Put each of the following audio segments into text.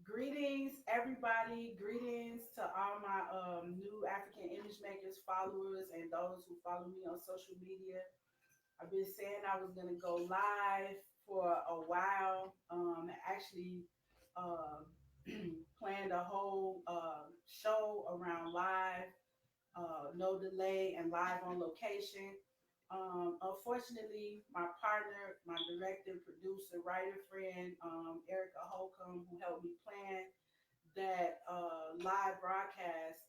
Greetings, everybody. Greetings to all my new African image makers followers and those who follow me on social media. I've been saying I was gonna go live for a while. Actually, uh, planned a whole show around live, no delay, and live on location. Unfortunately, my partner, my director, producer, writer friend, Erica Holcomb, who helped me plan that live broadcast,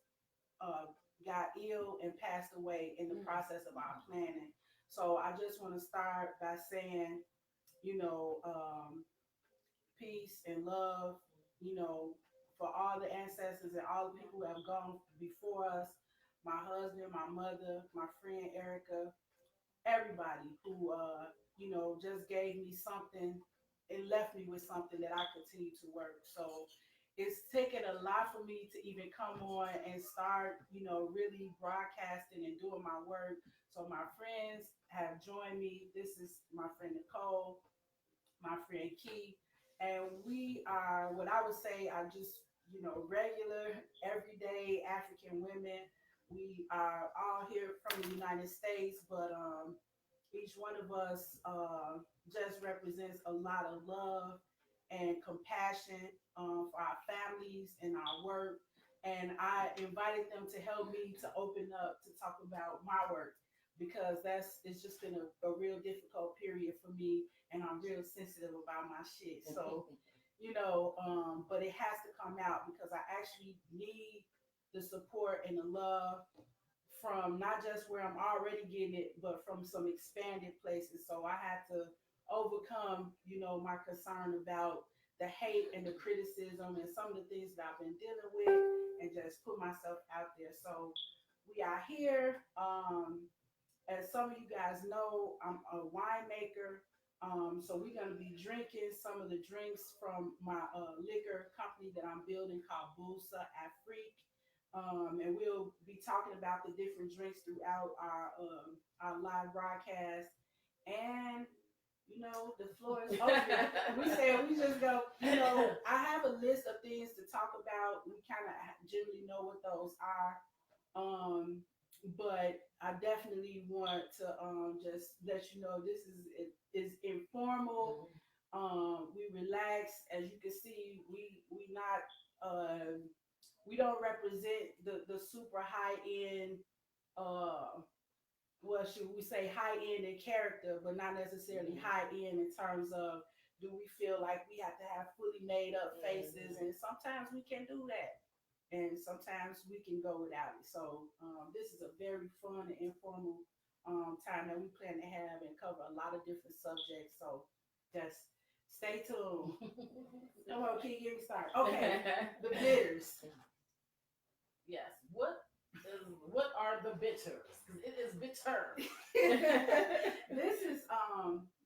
uh, got ill and passed away in the process of our planning. So I just want to start by saying, you know, peace and love, you know, for all the ancestors and all the people who have gone before us, my husband, my mother, my friend Erica, everybody who just gave me something and left me with something that I continue to work. So it's taken a lot for me to even come on and start, really broadcasting and doing my work. So my friends have joined me. This is my friend Nicole, my friend Key, and we are what I would say are just, regular, everyday African women. We are all here from the United States, but each one of us just represents a lot of love and compassion for our families and our work. And I invited them to help me to open up to talk about my work because it's just been a real difficult period for me, and I'm real sensitive about my shit. So, but it has to come out because I actually need the support and the love from not just where I'm already getting it, but from some expanded places. So I had to overcome, my concern about the hate and the criticism and some of the things that I've been dealing with and just put myself out there. So we are here. As some of you guys know, I'm a winemaker. So we're going to be drinking some of the drinks from my liquor company that I'm building called Bulsa Afrique. And we'll be talking about the different drinks throughout our live broadcast. And the floor is open. We said we just go. I have a list of things to talk about. We kind of generally know what those are. But I definitely want to just let you know this is informal. We relax. As you can see, we not we don't represent the super high end, well, should we say high end in character, but not necessarily high end in terms of do we feel like we have to have fully made up faces, and sometimes we can do that, and sometimes we can go without it. So this is a very fun and informal time that we plan to have and cover a lot of different subjects. So just stay tuned. Come on, can you get me started? Okay, the bitters. Yes. What are the bitters? It is bitter. This is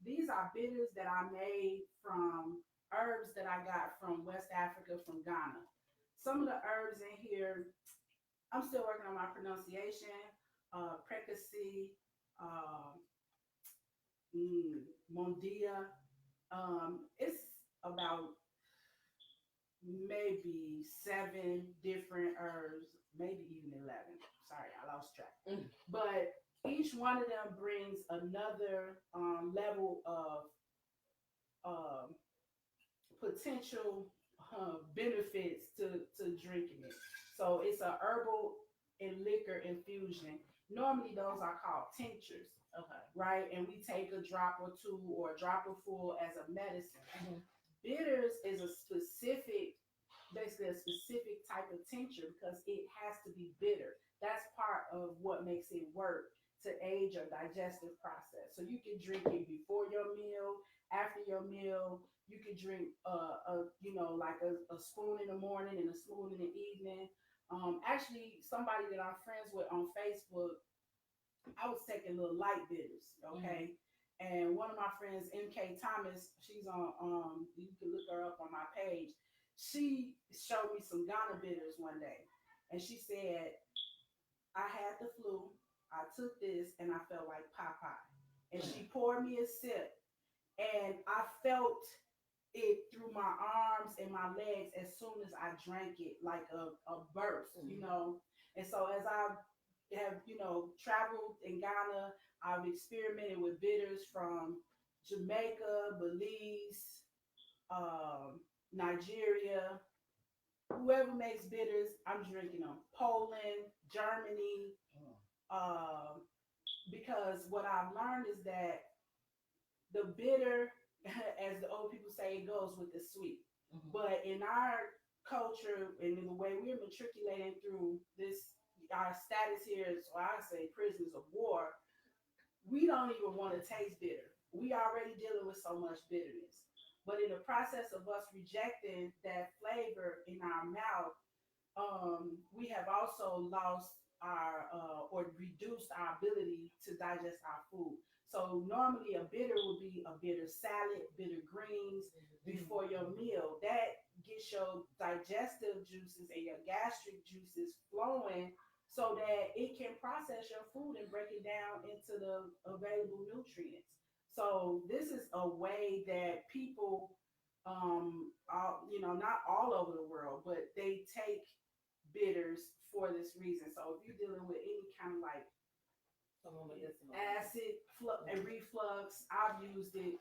these are bitters that I made from herbs that I got from West Africa, from Ghana. Some of the herbs in here, I'm still working on my pronunciation. Precacy, uh, Mondia. It's about maybe 7 different herbs, maybe even 11. Sorry, I lost track. But each one of them brings another level of um, potential benefits to drinking it. So it's a herbal and liquor infusion. Normally those are called tinctures. Okay. Right? And we take a drop or two or a drop or full as a medicine. Bitters is basically a specific type of tincture because it has to be bitter. That's part of what makes it work to aid your digestive process. So you can drink it before your meal, after your meal. You can drink, like a spoon in the morning and a spoon in the evening. Actually, somebody that I'm friends with on Facebook, I was taking little light bitters, okay? And one of my friends, MK Thomas, she's on, you can look her up on my page. She showed me some Ghana bitters one day. And she said, I had the flu, I took this, and I felt like Popeye. And she poured me a sip, and I felt it through my arms and my legs as soon as I drank it, like a burst, you know. And so as I have, traveled in Ghana, I've experimented with bitters from Jamaica, Belize, Nigeria, whoever makes bitters, I'm drinking them. Poland, Germany, um, because what I've learned is that the bitter, as the old people say, it goes with the sweet. But in our culture and in the way we're matriculating through this, our status here is, or I say, prisoners of war, we don't even want to taste bitter. We already dealing with so much bitterness. But in the process of us rejecting that flavor in our mouth, we have also lost our or reduced our ability to digest our food. So normally a bitter would be a bitter salad, bitter greens before your meal. That gets your digestive juices and your gastric juices flowing so that it can process your food and break it down into the available nutrients. So this is a way that people, not all over the world, but they take bitters for this reason. So if you're dealing with any kind of like and reflux, I've used it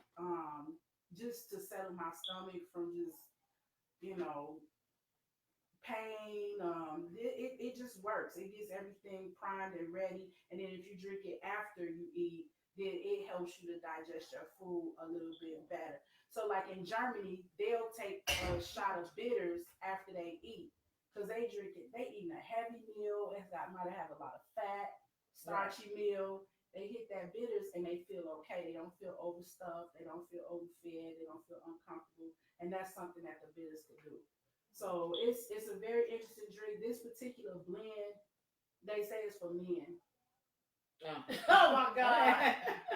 just to settle my stomach from just you know pain. It just works. It gets everything primed and ready. And then if you drink it after you eat, then it helps you to digest your food a little bit better. So like in Germany, they'll take a shot of bitters after they eat because they drink it. They eating a heavy meal. Might have a lot of fat, starchy meal. They hit that bitters and they feel okay. They don't feel overstuffed. They don't feel overfed. They don't feel uncomfortable. And that's something that the bitters can do. So it's a very interesting drink. This particular blend, they say it's for men. Oh, oh my God,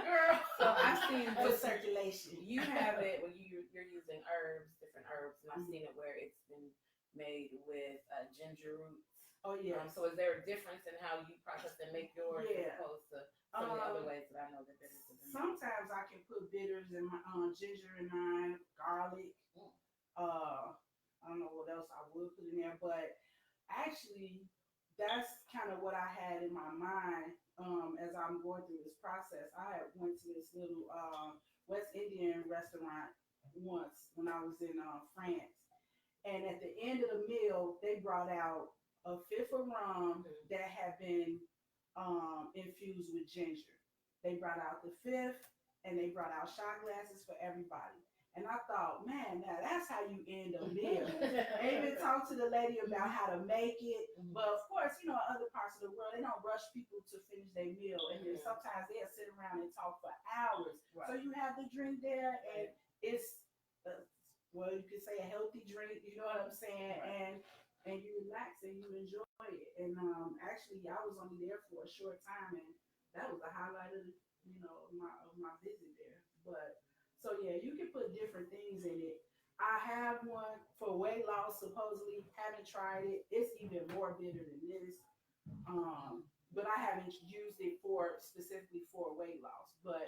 girl! So I've seen For this. circulation. You have it when you're using herbs, different herbs, and I've seen it where it's been made with ginger roots. Oh yeah. So is there a difference in how you process and make yours Yeah. as opposed to some of the other ways that I know that bitters have been made? Sometimes I can put bitters in my ginger in mine, garlic. I don't know what else I would put in there, but actually, that's kind of what I had in my mind as I'm going through this process. I had went to this little West Indian restaurant once when I was in France, and at the end of the meal, they brought out a fifth of rum that had been infused with ginger. They brought out the fifth, and they brought out shot glasses for everybody. And I thought, man, now that's how you end a meal. I even talked to the lady about how to make it. But of course, in other parts of the world, they don't rush people to finish their meal. And then sometimes they'll sit around and talk for hours. Right. So you have the drink there, and it's, well, you could say a healthy drink, you know what I'm saying? Right. And you relax and you enjoy it. And actually, I was only there for a short time, and that was the highlight of, my visit there. But so yeah, you can put different things in it. I have one for weight loss. Supposedly, haven't tried it. It's even more bitter than this. But I haven't used it for specifically for weight loss. But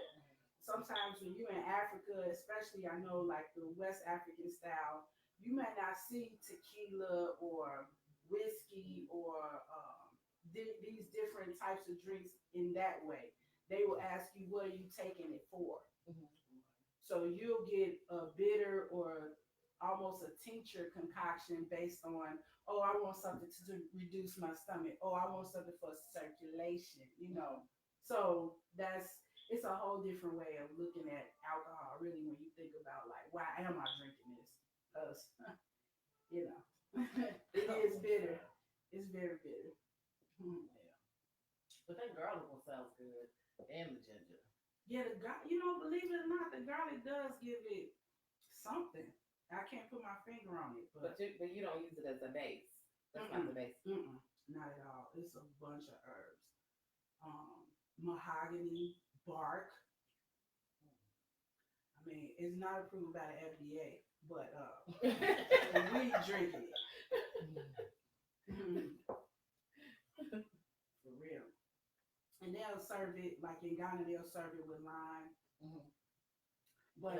sometimes when you're in Africa, especially I know like the West African style, you might not see tequila or whiskey or these different types of drinks in that way. They will ask you, what are you taking it for? So you'll get a bitter or almost a tincture concoction based on, oh, I want something to reduce my stomach. Oh, I want something for circulation. So it's a whole different way of looking at alcohol, really, when you think about like, why am I drinking this? Because, it is bitter. It's very bitter. Yeah. But that garlic one sounds good. And the ginger. Yeah, believe it or not, the garlic does give it something. I can't put my finger on it, but you don't use it as a base. That's not the base. Not at all. It's a bunch of herbs. Mahogany bark. I mean, it's not approved by the FDA, but we drink it. For real. And they'll serve it like in Ghana. They'll serve it with lime. But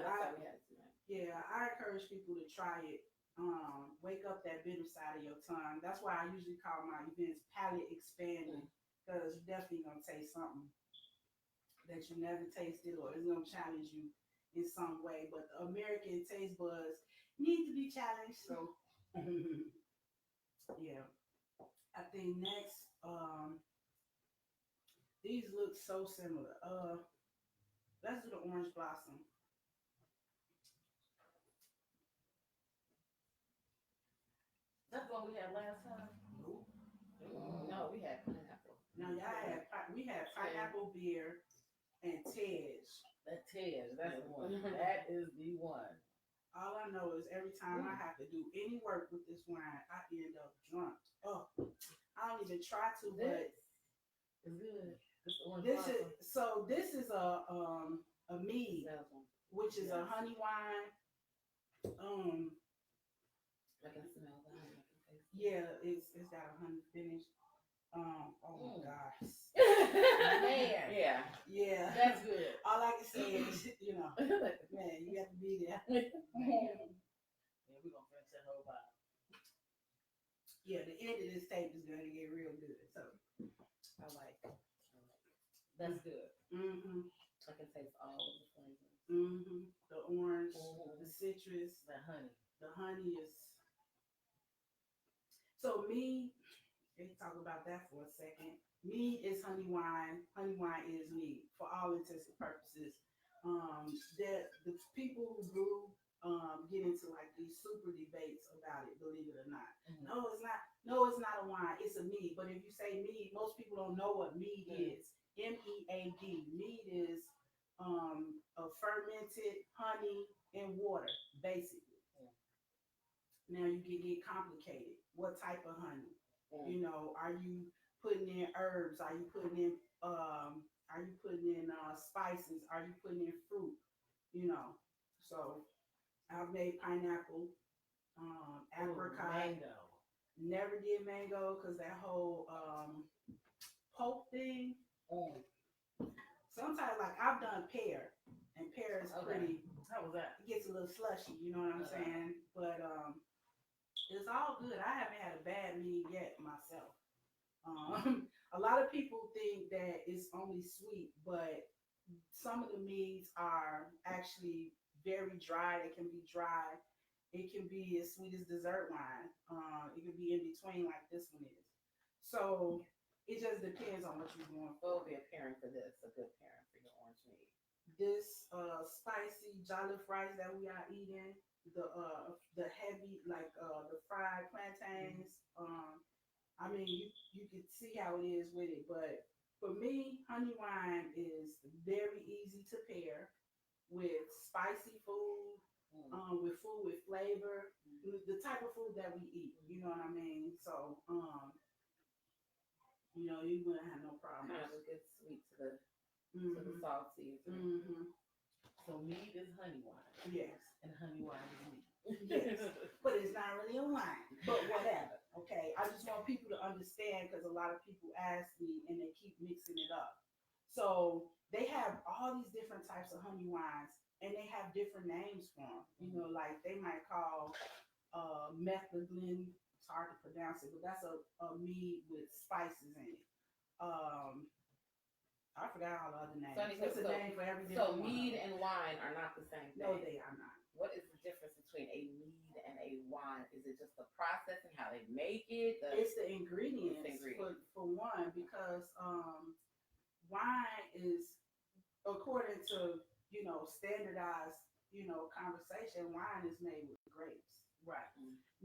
Yeah, I encourage people to try it. Wake up that bitter side of your tongue. That's why I usually call my events palate expanding, because you're definitely gonna taste something that you never tasted, or it's gonna challenge you in some way. But the American taste buds need to be challenged. So yeah, I think next, these look so similar. Let's do the orange blossom. That's what we had last time. Nope. No, we had pineapple. No, we had pineapple beer and Tej. That Ted, that's the one. That is the one. All I know is every time I have to do any work with this wine, I end up drunk. Oh, I don't even try to, but It's good. It's the one. this is a mead, which is a honey wine. I can smell that. I can taste it. Yeah, it's got a honey finish. Oh my gosh. Man. Yeah. Yeah. That's good. All I can say is, man, you have to be there. Yeah, we're gonna finish that whole bottle. Yeah, the end of this tape is gonna get real good. So I like it. That's good. Mm-hmm. I can taste all of the flavors. Mm-hmm. The orange, the Mhm. citrus, That honey. the honey is. So Mead, let's talk about that for a second. Mead is honey wine. Honey wine is mead for all intents and purposes. The people who brew get into like these super debates about it. Believe it or not. Mhm. No, it's not. No, it's not a wine. It's a mead. But if you say mead, most people don't know what mead is. MEAD. Mead is a fermented honey and water, basically. Now you can get complicated. What type of honey? Are you putting in herbs? Are you putting in spices? Are you putting in fruit? So I've made pineapple, apricot. Mango. Never did mango because that whole pulp thing. Sometimes like I've done pear, and pear is pretty. How was that? It gets a little slushy, you know what I'm saying? But it's all good. I haven't had a bad mead yet myself. A lot of people think that it's only sweet, but some of the meads are actually very dry. They can be dry. It can be as sweet as dessert wine. It can be in between like this one is. So it just depends on what you're going for. What would be a pairing for this? A good pairing for your orange mead. This spicy jollof rice that we are eating, the heavy like the fried plantains. I mean, you can see how it is with it, but for me, honey wine is very easy to pair with spicy food, with food with flavor, the type of food that we eat. You know what I mean? So, you wouldn't have no problem. Kind of a good sweet to the salty. So mead is honey wine. Yes. And honey wine is mead. Yes. But it's not really a wine. But whatever. Okay. I just want people to understand because a lot of people ask me and they keep mixing it up. So they have all these different types of honey wines and they have different names for them. Like they might call methylene. It's hard to pronounce it, but that's a mead with spices in it. I forgot all the other names. It's a name for every different So mead and wine are not the same thing. No, they are not. What is the difference between a mead and a wine? Is it just the processing, how they make it? It's the ingredients, for one, because wine is, according to standardized conversation, wine is made with grapes. Right.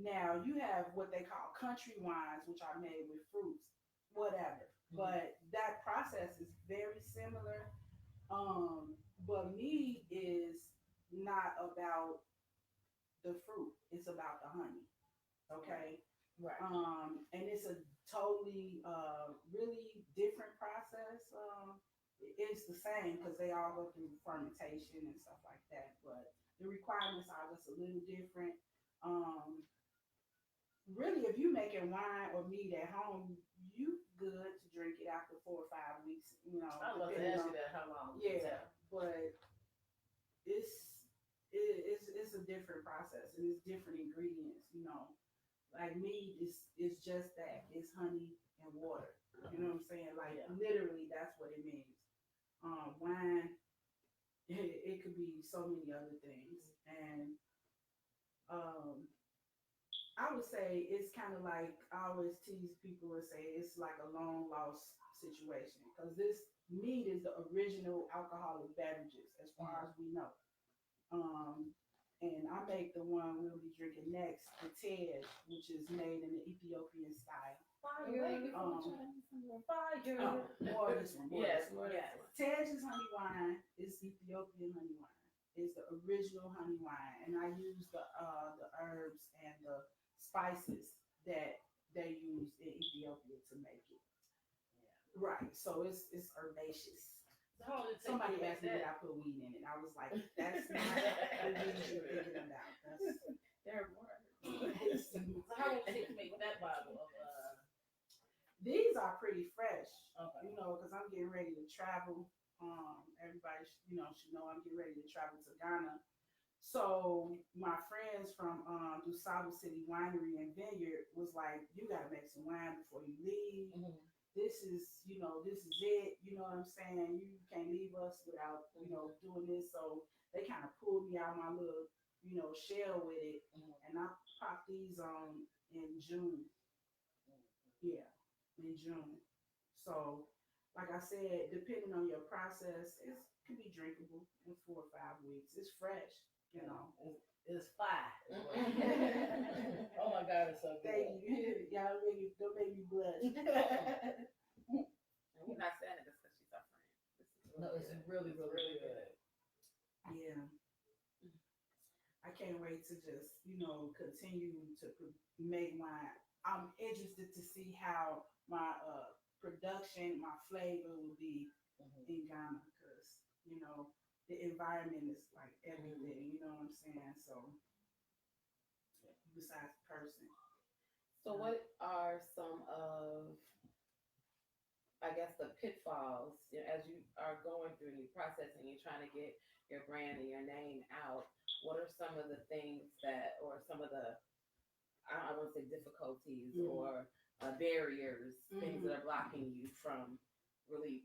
Now you have what they call country wines, which are made with fruits, whatever. But that process is very similar. But mead is not about the fruit; it's about the honey. Okay. Right. And it's a totally, really different process. It's the same because they all go through fermentation and stuff like that, but the requirements are just a little different. Really, if you're making wine or mead at home, you good to drink it after 4 or 5 weeks. I love to ask you that. How long? Yeah, but it's just a different process and it's different ingredients. You know, like mead is just that. It's honey and water. You know what I'm saying? Like literally, that's what it means. Wine, it could be so many other things, and I would say it's kind of like I always tease people and say it's like a long lost situation because this mead is the original alcoholic beverages as far as we know. Um, and I make the one we'll be drinking next, the Tej, which is made in the Ethiopian style. Fire. More of this one. Yes. Tej is honey wine. It's Ethiopian honey wine. It's the original honey wine, and I use the herbs and the spices that they use in Ethiopia to make it. Yeah. Right. So it's herbaceous. Somebody asked me did I put weed in it. I was like, that's not the weed you're thinking about. There are more. So how long did it take to make that bottle of These are pretty fresh. Okay. You know, because I'm getting ready to travel. Everybody, should know I'm getting ready to travel to Ghana. So my friends from Dusable City Winery and Vineyard was like, you gotta make some wine before you leave. Mm-hmm. This is it. You know what I'm saying? You can't leave us without, doing this. So they kind of pulled me out my little, shell with it. And I popped these in June. Yeah, in June. So, like I said, depending on your process, it can be drinkable in 4 or 5 weeks. It's fresh, It's fire. Oh my God, it's so good. Thank you. Y'all don't make me blush. And we're not saying it just because she's our friend. No, it's really, really good. Yeah. I can't wait to just, continue to make wine. I'm interested to see how my production, my flavor will be in Ghana because, the environment is like everything, you know what I'm saying? So, besides the person. So what are some of, I guess, the pitfalls as you are going through your process and you're trying to get your brand and your name out? What are some of the things or some of the, I won't say difficulties or barriers, things that are blocking you from really?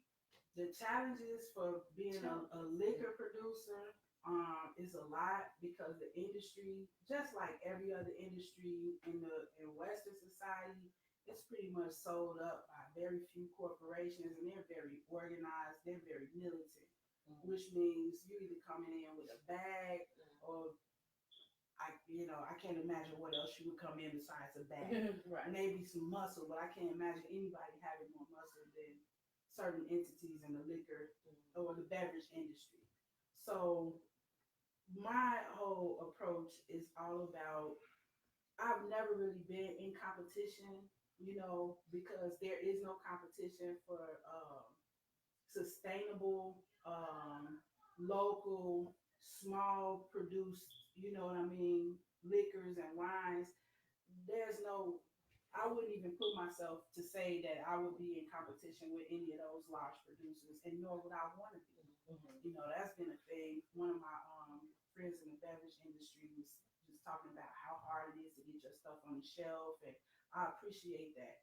The challenges for being a liquor producer is a lot because the industry, just like every other industry in Western society, it's pretty much sold up by very few corporations, and they're very organized. They're very militant, which means you either coming in with a bag or I can't imagine what else you would come in besides a bag. Right. Maybe some muscle, but I can't imagine anybody having more muscle than certain entities in the liquor or the beverage industry. So my whole approach is all about, I've never really been in competition, because there is no competition for sustainable, local, small produced, liquors and wines. I wouldn't even put myself to say that I would be in competition with any of those large producers, and nor would I want to be. That's been a thing. One of my friends in the beverage industry was just talking about how hard it is to get your stuff on the shelf, and I appreciate that.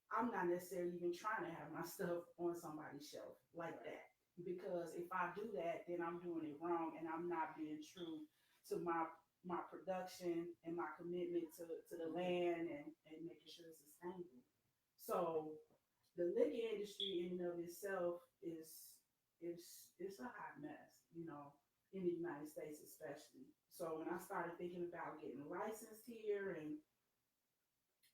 I'm not necessarily even trying to have my stuff on somebody's shelf like that, because if I do that, then I'm doing it wrong, and I'm not being true to my production and my commitment to the land and making sure it's sustainable. So the liquor industry in and of itself is a hot mess, in the United States especially. So when I started thinking about getting licensed here, and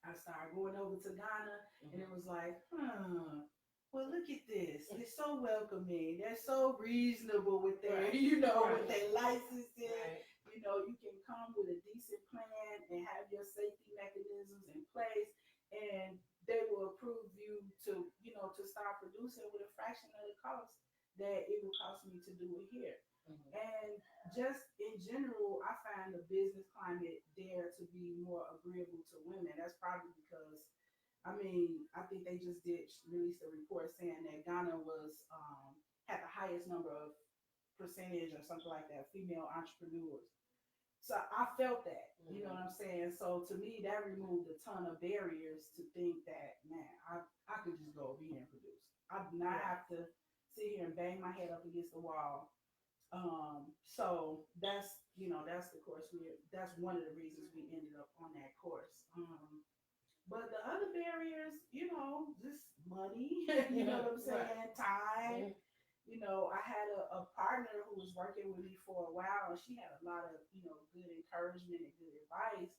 I started going over to Ghana, and it was like, well, look at this. They're so welcoming. They're so reasonable with their, with their licensing. Right. You can come with a decent plan and have your safety mechanisms in place, and they will approve you to start producing with a fraction of the cost that it will cost me to do it here. And just in general, I find the business climate there to be more agreeable to women. That's probably because, I think they just released a report saying that Ghana had the highest number of percentage or something like that, female entrepreneurs. So I felt that, you know what I'm saying? So to me, that removed a ton of barriers to think that, man, I could just go over here and produce. I do not have to sit here and bang my head up against the wall. So that's, that's the course that's one of the reasons we ended up on that course. But the other barriers, just money, you know what I'm saying? Time. I had a partner who was working with me for a while, and she had a lot of, good encouragement and good advice.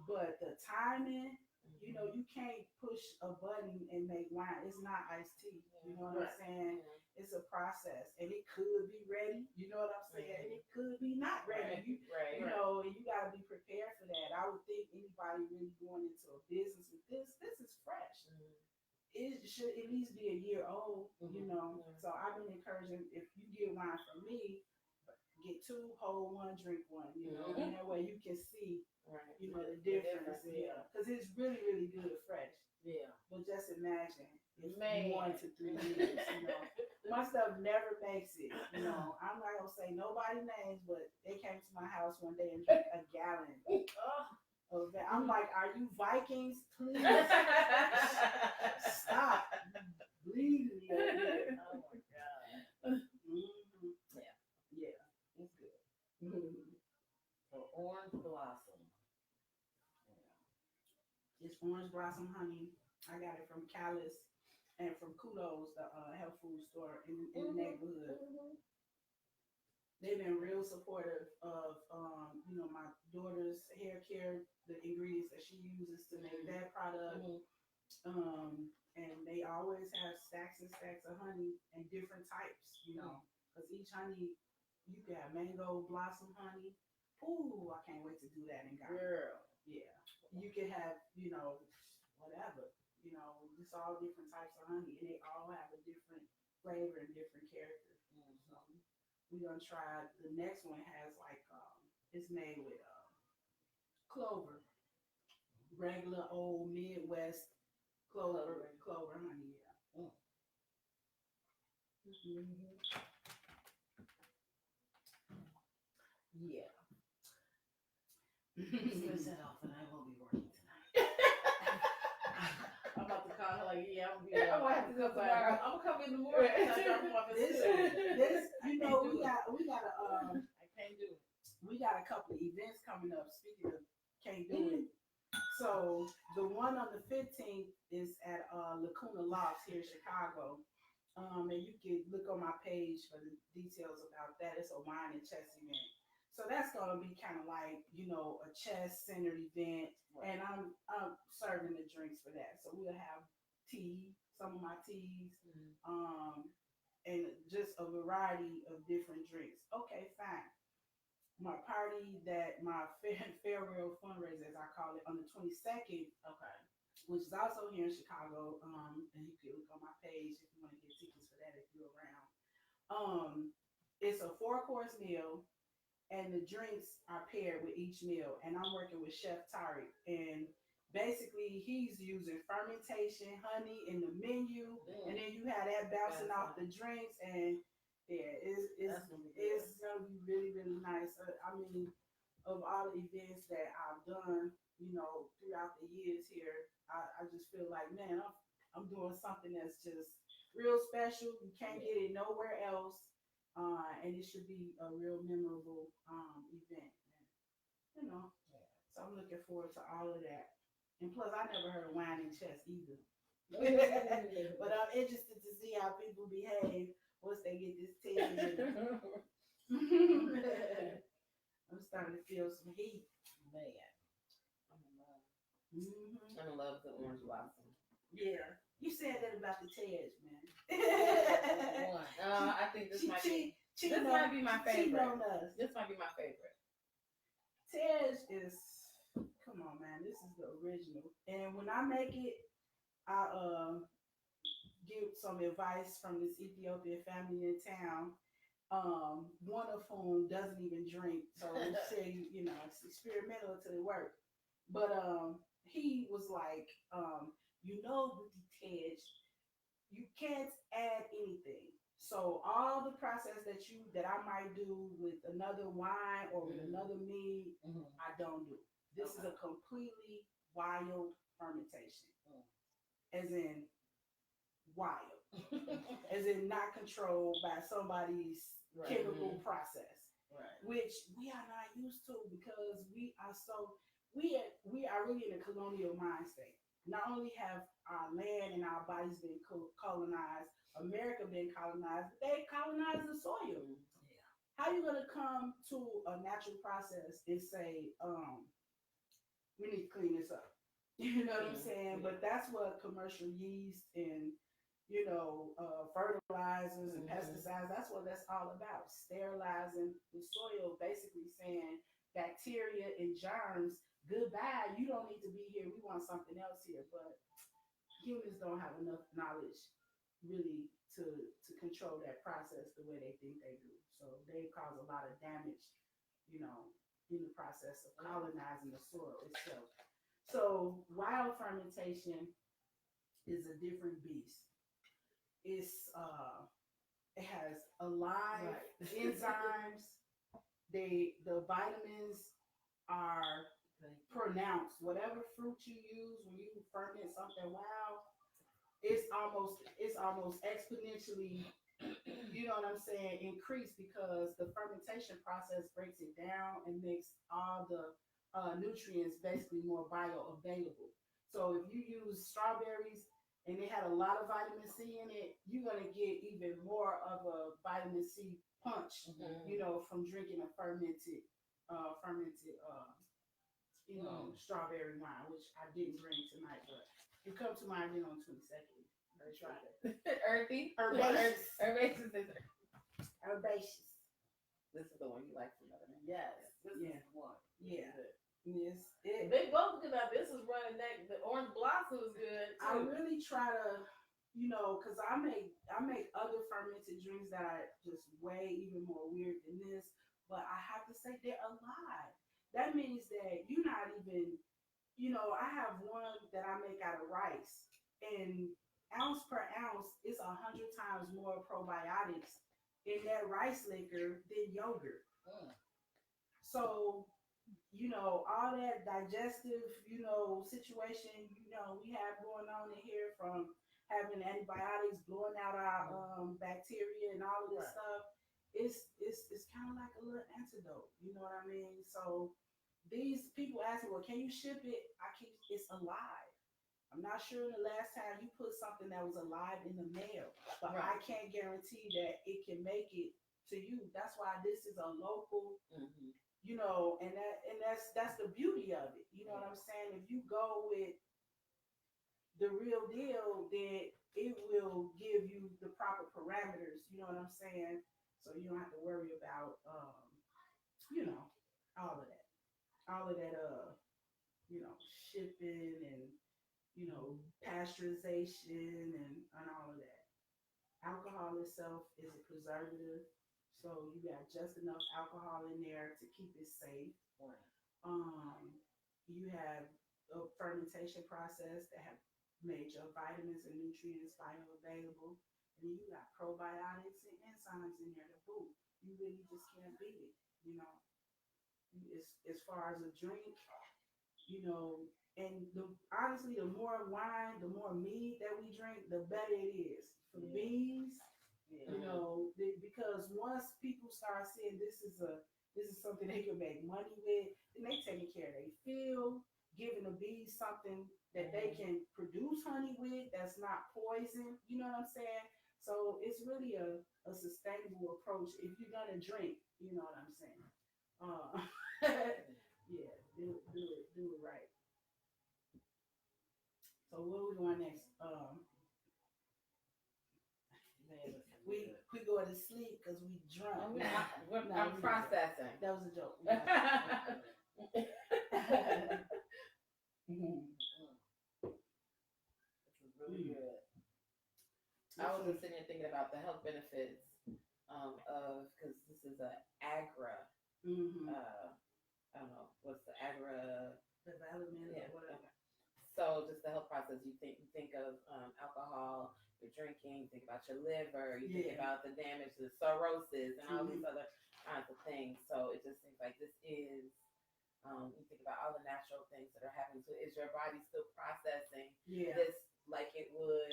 But the timing, you can't push a button and make wine. It's not iced tea. You know what I'm saying? It's a process, and it could be ready. You know what I'm saying? And it could be not ready. And you got to be prepared for that. I would think anybody really going into a business with this is fresh. It should at least be a year old, So I've been encouraging, if you get wine from me, get two, hold one, drink one, and that way you can see, the difference. Because it's really, really good fresh. Yeah. But just imagine if 1 to 3 years, My stuff never makes it, I'm not gonna say nobody names, but they came to my house one day and drank a gallon of that. I'm like, are you Vikings? Please stop bleeding. Oh my God. Yeah, it's good. So orange blossom. It's orange blossom honey. I got it from Callus and from Kudos, the health food store in the neighborhood. They've been real supportive of, my daughter's hair care, the ingredients that she uses to make that product. And they always have stacks and stacks of honey and different types, because each honey, you can have mango blossom honey. Ooh, I can't wait to do that in Ghana. Girl. Yeah. You can have, whatever, just all different types of honey, and they all have a different flavor and different character. So we're gonna try. The next one has it's made with clover, regular old Midwest clover honey. Yeah. Switch that off, and I will be working tonight. I'm about to call her like, I'm gonna be there. I'm gonna have to go tomorrow. I'm gonna come in the morning. This, we got I can't do it. We got a couple of events coming up. Speaking of can't do it. So the one on the 15th is at Liqueur Lofts here in Chicago. And you can look on my page for the details about that. It's a wine and chess event. So that's gonna be kind of like, a chess-centered event, and I'm serving the drinks for that. So we'll have tea, some of my teas, and just a variety of different drinks. Okay, fine. My party that my farewell fundraiser, as I call it, on the 22nd, which is also here in Chicago, and you can look on my page if you want to get tickets for that if you're around. It's a 4-course meal, and the drinks are paired with each meal. And I'm working with Chef Tariq, and basically he's using fermentation honey in the menu, and then you have that bouncing off the drinks, and it's gonna be really, really nice. I mean, of all the events that I've done, throughout the years here, I just feel like, man, I'm doing something that's just real special. You can't get it nowhere else. And it should be a real memorable event. And, so I'm looking forward to all of that. And plus, I never heard of wine and chess either. But I'm interested to see how people behave once they get this taste. I'm starting to feel some heat. Man. I'm in love with the orange blossom. Yeah. You said that about the Tej, man. I think this might be my favorite. This might be my favorite. Tej is, come on, man. This is the original. And when I make it, I give some advice from this Ethiopian family in town. One of whom doesn't even drink, so they say, it's experimental until it works. But he was like, with the Tej, you can't add anything. So all the process that I might do with another wine or with another mead, I don't do. This is a completely wild fermentation, as in wild, as in not controlled by somebody's chemical process, which we are not used to because we are really in a colonial mind state. Not only have our land and our bodies been colonized, America been colonized, but they colonized the soil. How you gonna come to a natural process and say, we need to clean this up? You know what I'm saying? But that's what commercial yeast and fertilizers and pesticides, that's what that's all about. Sterilizing the soil, basically saying bacteria and germs, goodbye, you don't need to be here. We want something else here. But humans don't have enough knowledge really to control that process the way they think they do. So they cause a lot of damage, in the process of colonizing the soil itself. So wild fermentation is a different beast. It has alive enzymes. The vitamins are pronounced. Whatever fruit you use when you ferment something wild, it's almost exponentially, increased because the fermentation process breaks it down and makes all the nutrients basically more bioavailable. So if you use strawberries and they had a lot of vitamin C in it, you're gonna get even more of a vitamin C punch, from drinking a fermented, strawberry wine, which I didn't bring tonight, but you come to mine again on 22nd. Try it. Earthy? Herbaceous. Herbaceous. This is the one you like from another. Yes. This is the one. Yeah. Yes. It. They both good. Now this is running neck. The orange blossom is good too. I really try to, because I make other fermented drinks that are just way even more weird than this, but I have to say they're alive. That means that you're not even, I have one that I make out of rice, and ounce per ounce, it's 100 times more probiotics in that rice liquor than yogurt. So, all that digestive, situation, we have going on in here, from having antibiotics, blowing out our bacteria and all of this stuff. It's kind of like a little antidote. You know what I mean? So these people ask me, well, can you ship it? It's alive. I'm not sure the last time you put something that was alive in the mail, but I can't guarantee that it can make it to you. That's why this is a local, and that's the beauty of it. You know what I'm saying? If you go with the real deal, then it will give you the proper parameters. You know what I'm saying? So you don't have to worry about, all of that, shipping and, pasteurization and all of that. Alcohol itself is a preservative, so you got just enough alcohol in there to keep it safe. You have a fermentation process that have made your vitamins and nutrients bioavailable, and then you got probiotics and enzymes in there to boot. You really just can't beat it, as far as a drink, and honestly, the more wine, the more mead that we drink, the better it is for bees. Because once people start seeing this is something they can make money with, then they taking care of their field, giving the bees something that they can produce honey with that's not poison. You know what I'm saying? So it's really a sustainable approach if you're gonna drink. You know what I'm saying? Yeah, do it right. So where we going next? We go to sleep because we drunk. I'm processing. That was a joke. This is really good. I was just sitting here thinking about the health benefits because this is an agra. I don't know what's the agra development or whatever. So just the health process, you think of alcohol your drinking, you think about your liver, you think Yeah. about the damage, the cirrhosis, and all these other kinds of things. So it just seems like this is, you think about all the natural things that are happening. So is your body still processing Yeah. this like it would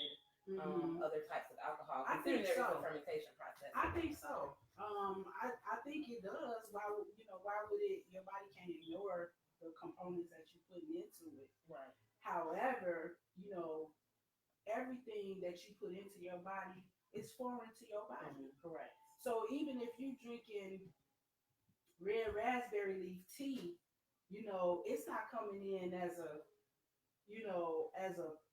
other types of alcohol? I Considering think there is so. a fermentation process. I think so. I think it does. Why would it? Your body can't ignore the components that you put into it. Right. However, everything that you put into your body is foreign to your body. Correct. So even if you drinking red raspberry leaf tea, it's not coming in as a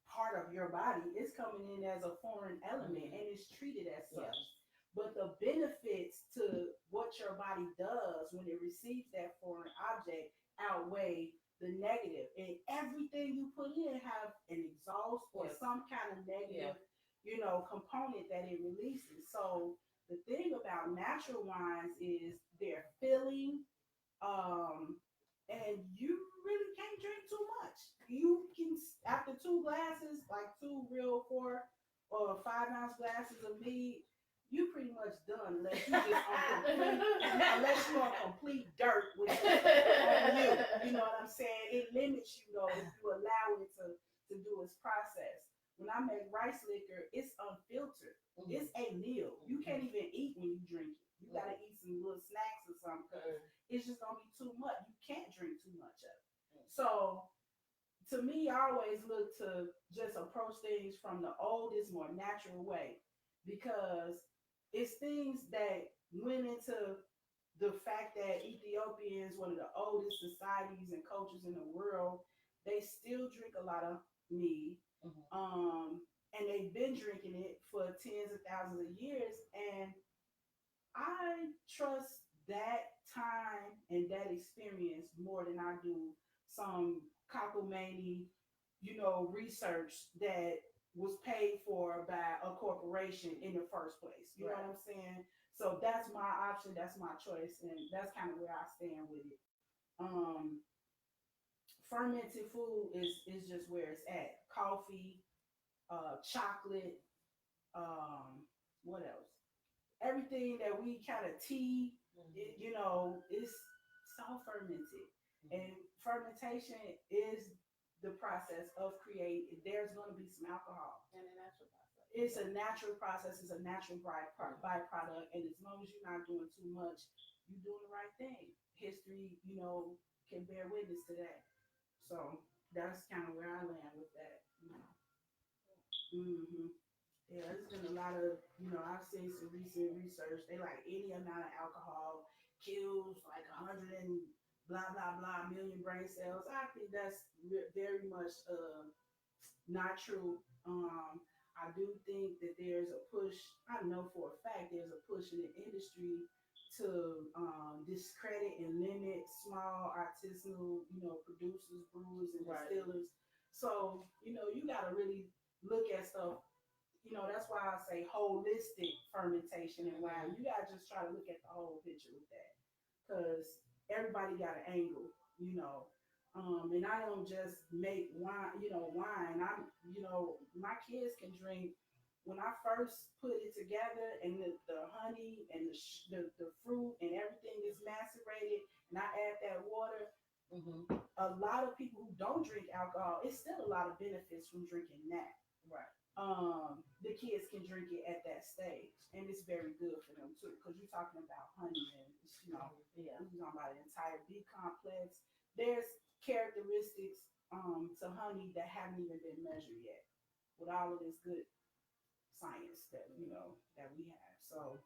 part of your body. It's coming in as a foreign element and it's treated as such. Yes. But the benefits to what your body does when it receives that foreign object outweigh the negative. And everything you put in have an exhaust or some kind of negative, component that it releases. So the thing about natural wines is they're filling, and you really can't drink too much. You can, after 2 glasses, like 2 real 4 or 5 ounce glasses of mead, you pretty much done unless you're on complete dirt with on you. You know what I'm saying? It limits you though if you allow it to do its process. When I make rice liquor, it's unfiltered. It's a meal. You can't even eat when you drink it. You gotta eat some little snacks or something because it's just gonna be too much. You can't drink too much of it. So to me, I always look to just approach things from the oldest, more natural way because it's things that went into the fact that Ethiopians, one of the oldest societies and cultures in the world, they still drink a lot of mead. And they've been drinking it for tens of thousands of years. And I trust that time and that experience more than I do some cockamamie, research that was paid for by a corporation in the first place. You know what I'm saying? So that's my option, that's my choice, and that's kind of where I stand with it. Fermented food is just where it's at. Coffee, chocolate, what else? Everything that we kind of tea, it's all fermented. And fermentation is the process of creating. There's going to be some alcohol. And a natural process. It's a natural process. It's a natural byproduct. And as long as you're not doing too much, you're doing the right thing. History, can bear witness to that. So that's kind of where I land with that. Yeah, there's been a lot of, I've seen some recent research. They like any amount of alcohol kills like 100 and blah, blah, blah million brain cells. I think that's very much not true. I do think that there's a push, I know for a fact there's a push in the industry to discredit and limit small artisanal, producers, brewers, and distillers. So, you got to really look at stuff. That's why I say holistic fermentation and wine. You got to just try to look at the whole picture with that. Because everybody got an angle, and I don't just make wine, wine. My kids can drink. When I first put it together and the honey and the fruit and everything is macerated and I add that water, a lot of people who don't drink alcohol, it's still a lot of benefits from drinking that. Right. The kids can drink it at that stage, and it's very good for them too. Because you're talking about honey, and we're talking about an entire B complex. There's characteristics to honey that haven't even been measured yet, with all of this good science that that we have. So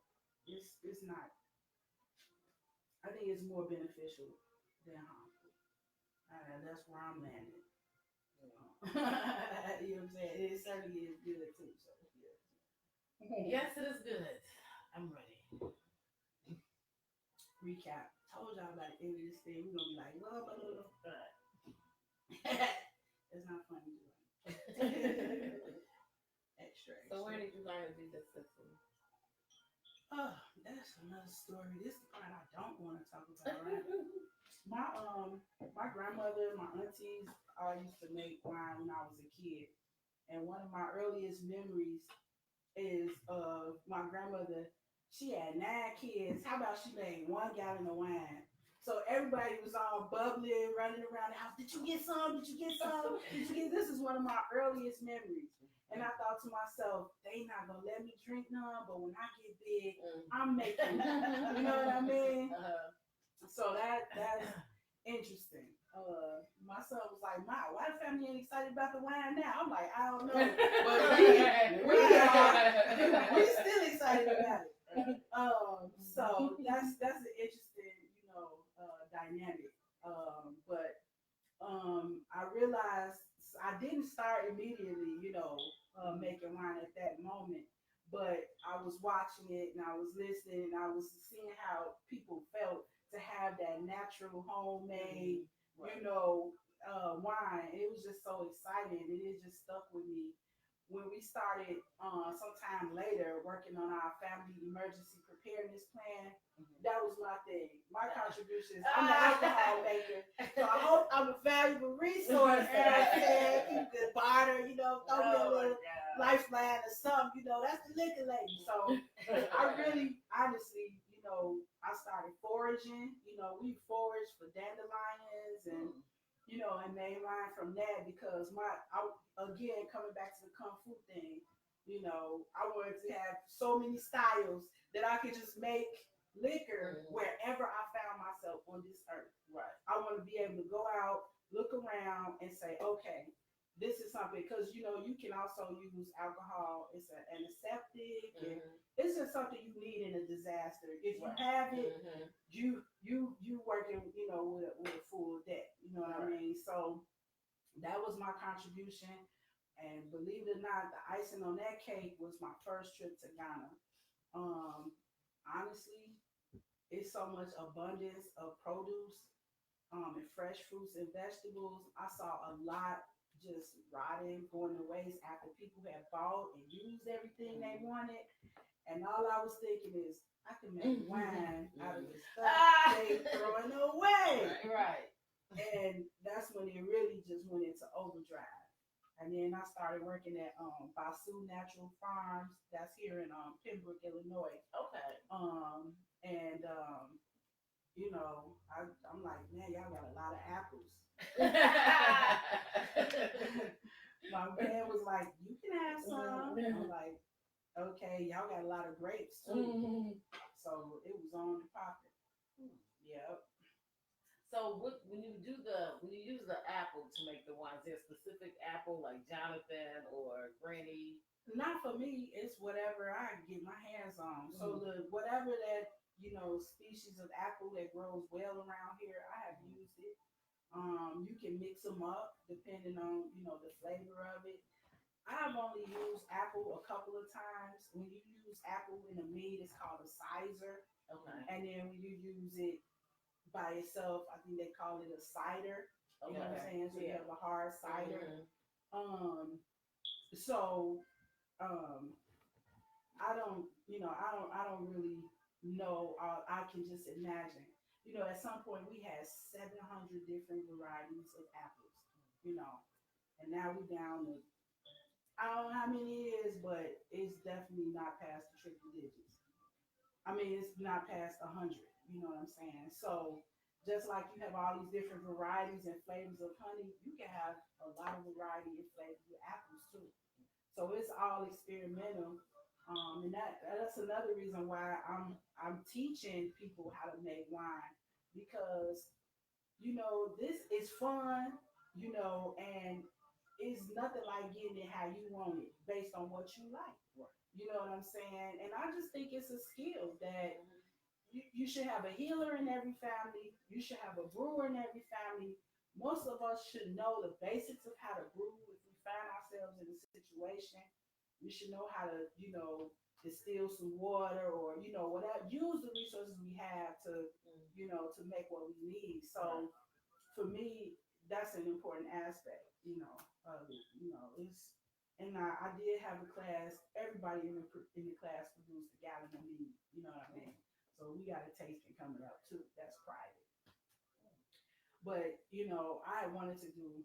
it's not. I think it's more beneficial than harmful. That's where I'm landing. You know what I'm saying? It certainly is good too. So yes, it is good. I'm ready. Recap. Told y'all about the end of this thing. We're gonna be like, blah, blah, blah, blah. It's not funny. Extra. So where did you learn to do this system? Oh, that's another story. This is the part I don't want to talk about, right? My grandmother, my aunties all used to make wine when I was a kid. And one of my earliest memories is my grandmother. She had 9 kids. How about she made 1 gallon of wine? So everybody was all bubbling, running around the house. Did you get some? Did you get some? Did you get? This is one of my earliest memories. And I thought to myself, they not gonna let me drink none, but when I get big, I'm making it. You know what I mean? So that's interesting. My son was like, "Ma, why the family ain't excited about the wine now?" I'm like, "I don't know, but we are. We still excited about it." So that's an interesting, dynamic. But I realized I didn't start immediately, making wine at that moment. But I was watching it and I was listening and I was seeing how people felt to have that natural homemade, wine. It was just so exciting. It just stuck with me. When we started sometime later working on our family emergency preparedness plan, that was my thing. My contributions. I'm the alcohol maker, so I hope I'm a valuable resource. And I said, you could barter, throw me a little lifeline or something. That's the liquor lady. So I really, honestly, I started foraging. We foraged for dandelions and and made wine from that because again, coming back to the kung fu thing, I wanted to have so many styles that I could just make liquor wherever I found myself on this earth. Right. I want to be able to go out, look around, and say, okay, this is something because you can also use alcohol. It's an antiseptic, and it's just something you need in a disaster. If you have it, you working with a full deck. You know what I mean? So that was my contribution. And believe it or not, the icing on that cake was my first trip to Ghana. Honestly, it's so much abundance of produce and fresh fruits and vegetables. I saw a lot just rotting, going to waste after people had bought and used everything they wanted. And all I was thinking is, I can make wine out of the stuff they throwing away. Right. And that's when it really just went into overdrive. And then I started working at Basu Natural Farms. That's here in Pembroke, Illinois. Okay. And I'm like, man, y'all got a lot of apples. My man was like, you can have some. I'm like, okay, y'all got a lot of grapes too. So it was on and popping. Yep. So when you use the apple to make the wine, is there a specific apple like Jonathan or Granny? Not for me. It's whatever I can get my hands on. So whatever that species of apple that grows well around here, I have used it. You can mix them up depending on the flavor of it. I've only used apple a couple of times. When you use apple in a mead, it's called a sizer. Okay. And then when you use it by itself, I think they call it a cider. You know what I'm saying? So you have a hard cider. So I don't really know. I can just imagine. At some point we had 700 different varieties of apples. And now we down to, I don't know how many it is, but it's definitely not past the triple digits. I mean, it's not past 100. You know what I'm saying? So just like you have all these different varieties and flavors of honey, you can have a lot of variety and flavors with apples too. So it's all experimental, and that's another reason why I'm teaching people how to make wine because this is fun, and it's nothing like getting it how you want it based on what you like. You know what I'm saying? And I just think it's a skill that you should have a healer in every family. You should have a brewer in every family. Most of us should know the basics of how to brew if we find ourselves in a situation. We should know how to, distill some water or, whatever. Use the resources we have to, to make what we need. So for me, that's an important aspect, of it. It's, and I did have a class. Everybody in the class produced a gallon of mead. You know what I mean? So we got a tasting coming up too. That's private. But I wanted to do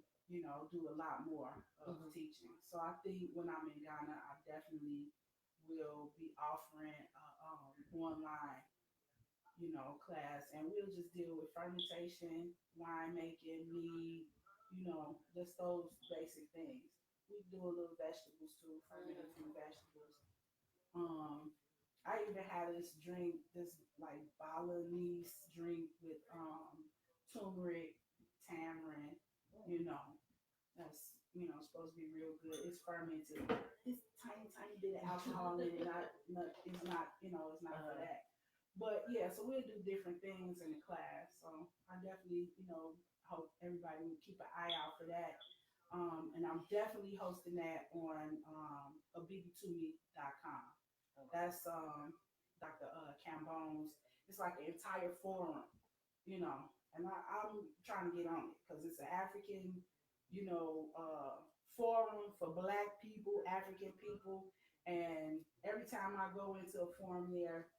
a lot more of teaching. So I think when I'm in Ghana, I definitely will be offering online, class, and we'll just deal with fermentation, winemaking, mead, just those basic things. We do a little vegetables too, fermented fruit vegetables. Um, I even had this drink, this like Balinese drink with turmeric, tamarind, you know. That's supposed to be real good. It's fermented. It's tiny, tiny bit of alcohol in it. It's not for that. But yeah, so we'll do different things in the class. So I definitely, hope everybody will keep an eye out for that. And I'm definitely hosting that on abbtumi.com. That's Dr. Cambone's. It's like an entire forum, and I'm trying to get on it because it's an African, forum for Black people, African people, and every time I go into a forum there,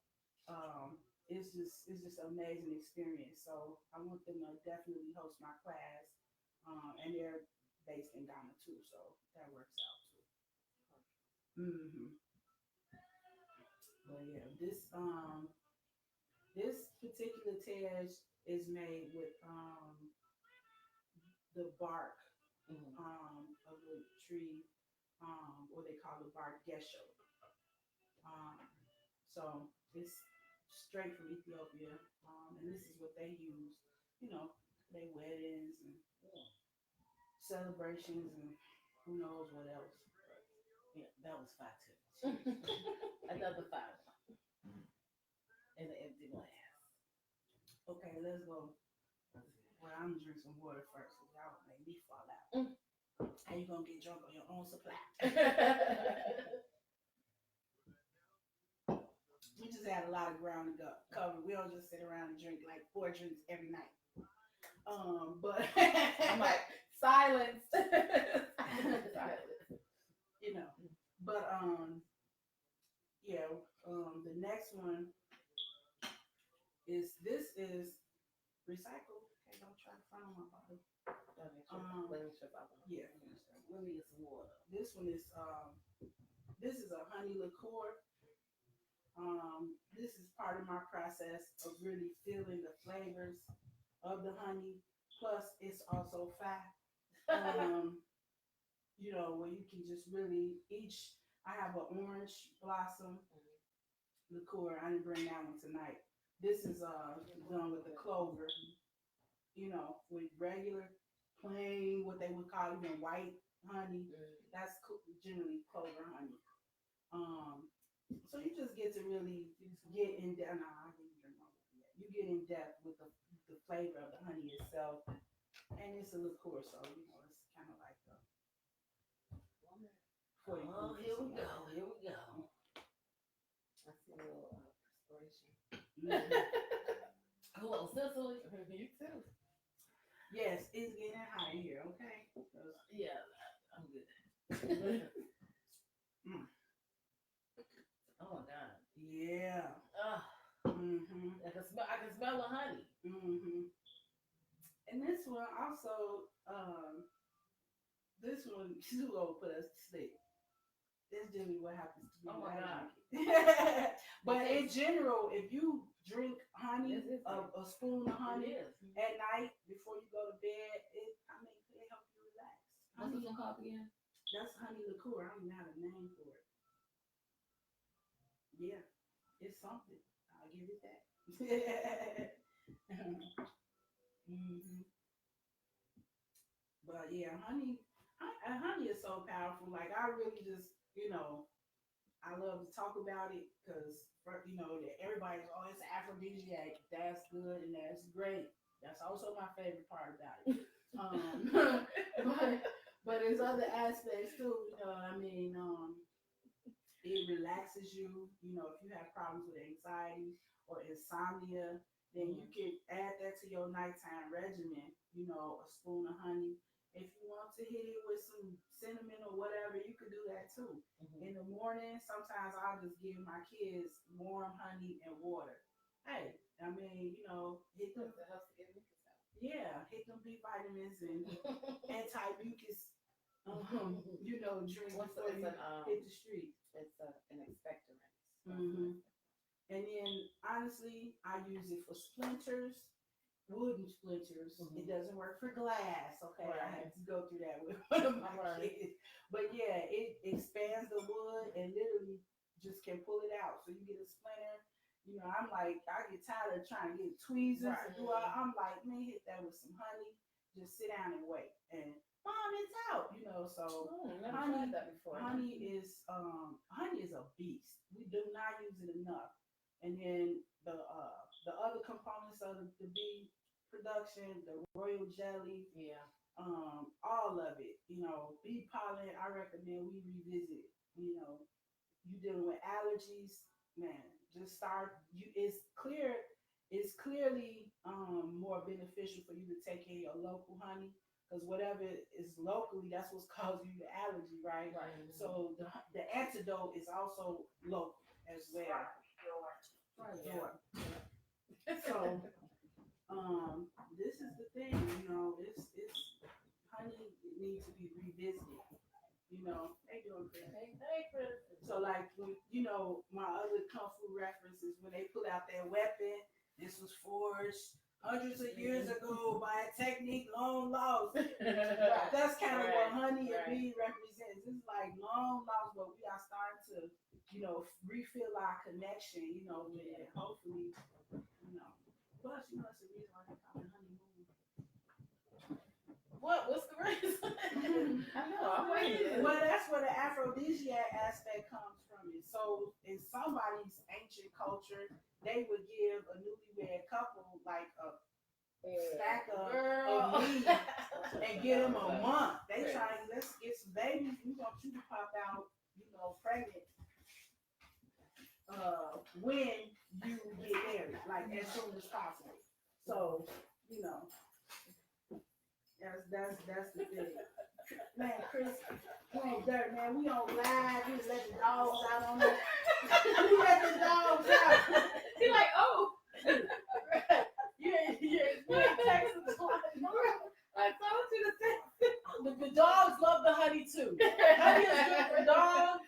it's just an amazing experience. So I want them to definitely host my class, and they're based in Ghana too, so that works out too. But yeah, this particular test is made with the bark of a tree, what they call the bark gesho. Um, so it's straight from Ethiopia, and this is what they use, their weddings and celebrations and who knows what else. Yeah, that was 5 too. Another 5 in an empty glass. Okay, let's go. Well, I'm gonna drink some water first because y'all make me fall out. How you gonna get drunk on your own supply? We just had a lot of ground to cover. We don't just sit around and drink like 4 drinks every night. But I'm like, silence. But yeah, the next one is recycle. Okay, don't try to find my bottle. Yeah, Let me get some water. this one is this is a honey liqueur. This is part of my process of really feeling the flavors of the honey. Plus, it's also fat. Where you can just really I have an orange blossom liqueur. I didn't bring that one tonight. This is done with the clover. With regular plain, what they would call even white honey. That's generally clover honey. So you just get to really get in depth. Nah, I didn't drink all of it yet. You get in depth with the flavor of the honey itself, and it's a liqueur, so it's kind of like the. Oh, here we go. Here we go. I see a little perspiration. Hello, Cicely. You too. Yes, it's getting hot in here. Okay. Yeah, I'm good. Oh my God. Yeah. I can smell the honey. And this one also, this one too gonna put us to sleep. That's generally what happens to me. Oh my God. But in general, if you drink honey, a spoon of honey at night before you go to bed, it helps you relax. What's this one called again? That's honey liqueur. I don't even have a name for it. Yeah, it's something. I'll give it that. But yeah, honey is so powerful. Like I really just, I love to talk about it because, that everybody's, it's an aphrodisiac. That's good and that's great. That's also my favorite part about it. But there's other aspects too. It relaxes you. If you have problems with anxiety or insomnia, then you can add that to your nighttime regimen. A spoon of honey. If you want to hit it with some cinnamon or whatever, you could do that too. In the morning, sometimes I'll just give my kids warm honey and water. Hey, hit them. That helps to get mucus out. Yeah, hit them B vitamins and anti-mucus drink What's before it's you an hit the street. It's an expectorant. And then honestly, I use it for splinters, wooden splinters. It doesn't work for glass. Okay, I had to go through that with one of my kids. But yeah, it expands the wood and literally just can pull it out. So you get a splinter. I'm like, I get tired of trying to get tweezers to do all. I'm like, man, hit that with some honey. Just sit down and wait. And mom, it's out. So Never tried that before. honey is a beast. We do not use it enough. And then the other components of the bee production, the royal jelly, all of it. Bee pollen. I recommend we revisit. You dealing with allergies, man. Just start. It's clearly more beneficial for you to take in your local honey. Because whatever is locally, that's what's causing you the allergy, right? So the antidote is also local as well. So this is the thing, it's honey needs to be revisited. They doing good. Hey, Chris. So like my other kung fu references when they pull out their weapon, this was forged hundreds of years ago by a technique long lost. That's kind of what honey and bee represents. It's like long lost, but we are starting to, refill our connection, with it. Hopefully, plus, it's the reason why they call it honeymoon. What's the reason? I know, I'm waiting. Well, that's where the aphrodisiac aspect comes from. It. So in somebody's ancient culture, they would give a newlywed couple like a stack of meat and give them a month. They try, let's get some babies. We want you to pop out, pregnant when you get married, like as soon as possible. So, that's the thing. Man, Chris, we ain't dirt, man. We on live. We let the dogs out on us. We let the dogs out. He like, oh. You ain't texting the I told you to text. The dogs love the honey too. Honey is good for dogs.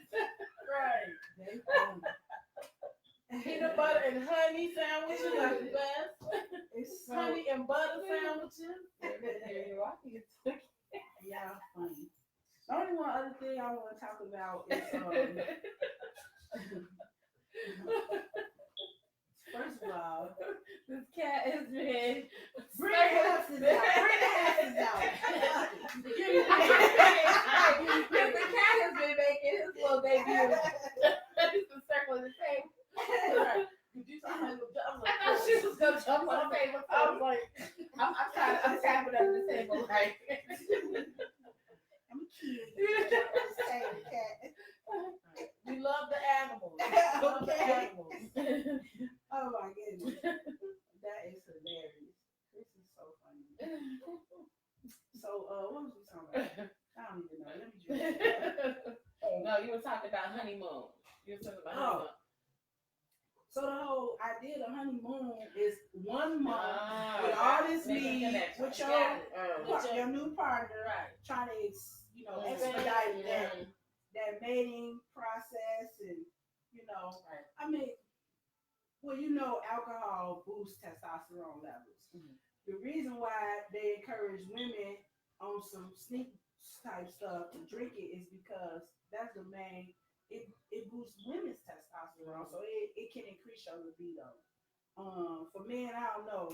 Right. Peanut butter and honey sandwiches are the best. It's honey and butter sandwiches. Yeah, funny. The only one other thing I want to talk about is first of all, this cat has been bring the asses out. Bring the asses out. The cat has been making his little debut. He's been circling the table. Right. I thought she was gonna jump on the table. I was like, I'm tapping under the table, right? I'm a kid. Cat. We love the animals. We love the animals. Oh my goodness. That is hilarious. This is so funny. So, what was we talking about? I don't even know. Let me drink. No, you were talking about honeymoon. You were talking about honeymoon. So the whole idea of honeymoon is 1 month with all this meat, with your new partner, trying to expedite that mating process, and I mean, well, alcohol boosts testosterone levels. The reason why they encourage women on some sneak type stuff to drink it is because that's the main. It boosts women's testosterone, so it can increase your libido. For men, I don't know.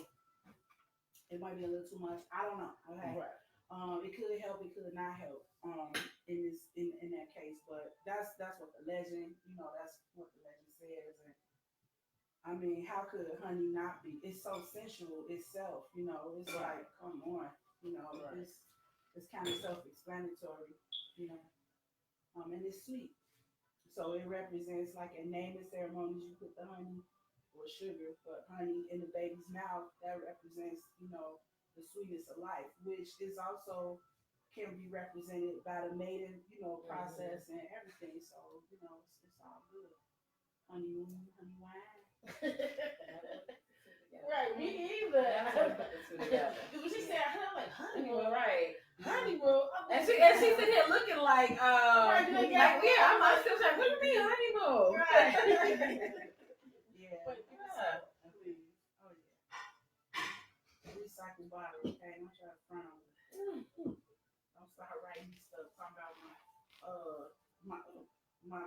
It might be a little too much. I don't know. Okay. It could help. It could not help. In that case, but that's what the legend. That's what the legend says. And I mean, how could honey not be? It's so sensual itself. It's like, come on. It's kind of self-explanatory. And it's sweet. So it represents, like in naming ceremonies, you put the honey or sugar, but honey in the baby's mouth, that represents, the sweetness of life, which is also can be represented by the mating, process and everything. So, it's all good. Honeymoon, honey wine. Right, me either. She said, I'm like, honeymoon. Right. Honeymoon. And she's sitting here looking like, yeah, I'm still like, what do you mean honeymoon? Right. Yeah. But Please. Oh yeah. Recycle bottle, okay? Don't try to front on it. Don't start writing stuff talking about my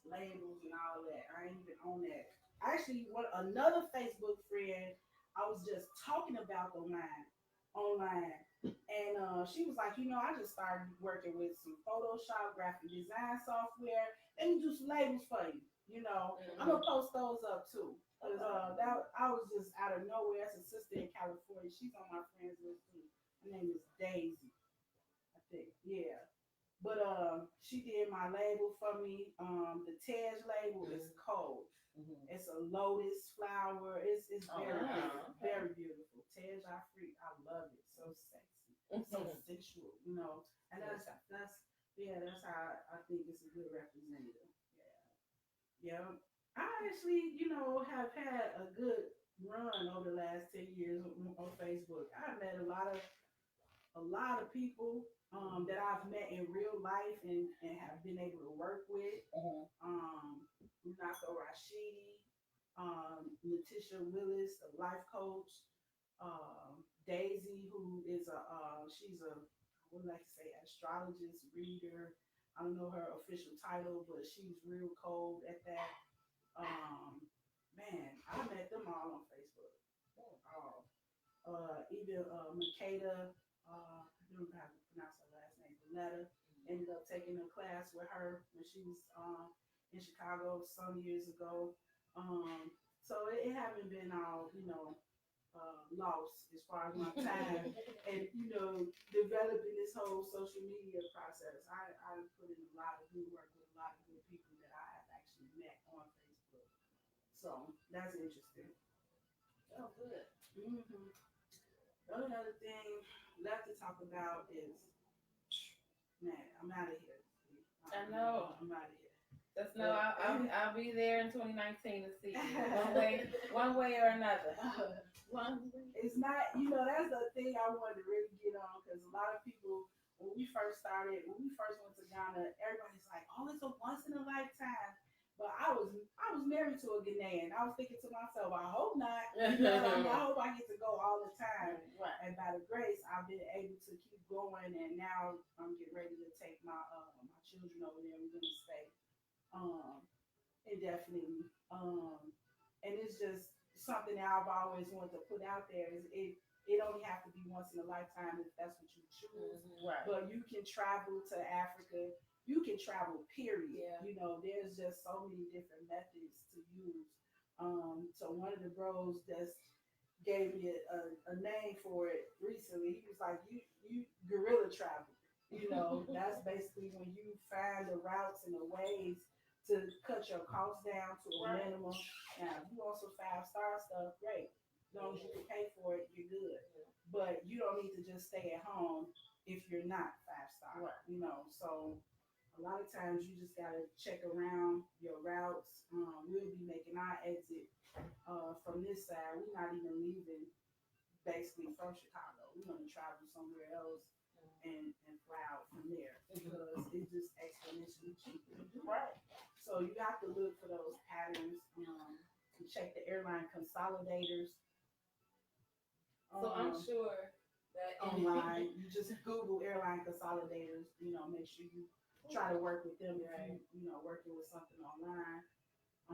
labels and all that. I ain't even on that. Actually, another Facebook friend I was just talking about online, and she was like, I just started working with some Photoshop graphic design software. Let me do some labels for you. I'm gonna post those up too. Cause that I was just out of nowhere. That's a sister in California. She's on my friends list too. Her name is Daisy, I think. Yeah. But she did my label for me. The Tej label is cold. It's a lotus flower. It's very beautiful. Tej Afrique, I love it. So sexy, so sensual. And that's how I think it's a good representative. Yeah. I actually, have had a good run over the last 10 years on Facebook. I've met a lot of people that I've met in real life and have been able to work with. Nako Rashidi, Letitia Willis, a life coach, Daisy, who is she's a, I would like to say, astrologist, reader. I don't know her official title, but she's real cold at that. Man, I met them all on Facebook. Even Makeda, I don't know how to pronounce her last name, Valletta, ended up taking a class with her when she was in Chicago some years ago. So it haven't been all, lost as far as my time and, developing this whole social media process. I put in a lot of good work with a lot of good people that I have actually met on Facebook. So that's interesting. Oh, good. The only other thing left to talk about is, man, I'm out of here. I know. I'm out of here. Just know I'll be there in 2019 to see you one way or another. It's not, that's the thing I wanted to really get on, because a lot of people, when we first went to Ghana, everybody's like, oh, it's a once in a lifetime. But I was married to a Ghanaian. I was thinking to myself, I hope not. I hope I get to go all the time. Right. And by the grace, I've been able to keep going. And now I'm getting ready to take my children over there. We're gonna stay indefinitely. And it's just something that I've always wanted to put out there. Is it only have to be once in a lifetime if that's what you choose. Right. But you can travel to Africa. You can travel, period. Yeah. There's just so many different methods to use. So one of the bros that's gave me a name for it recently. He was like, you guerrilla travel. That's basically when you find the routes and the ways to cut your costs down to a minimum. Now, if you want some 5-star stuff, great. As long as you can pay for it, you're good. But you don't need to just stay at home if you're not 5-star. Right. So a lot of times you just gotta check around your routes. We'll be making our exit from this side. We're not even leaving basically from Chicago. We're gonna travel somewhere else and fly out from there because it's just exponentially cheaper. Right. So you have to look for those patterns. To check the airline consolidators. So I'm sure that online, you just Google airline consolidators. Make sure you try to work with them if you working with something online.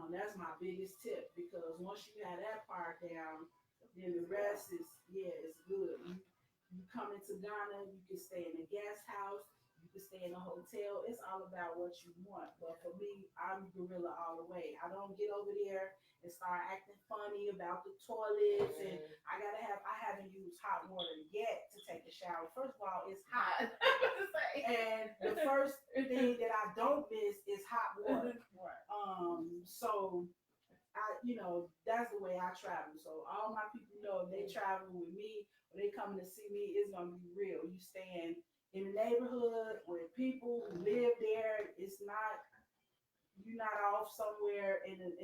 That's my biggest tip, because once you have that part down, then the rest is it's good. You come into Ghana, you can stay in a guest house, you can stay in a hotel. It's all about what you want. But for me, I'm gorilla all the way. I don't get over there and start acting funny about the toilets, and I haven't used hot water yet to take a shower. First of all, it's hot. And the first thing that I don't miss is hot water. So that's the way I travel. So all my people know if they travel with me or they coming to see me, it's gonna be real. You staying in the neighborhood with people who live there. It's not, you're not off somewhere in the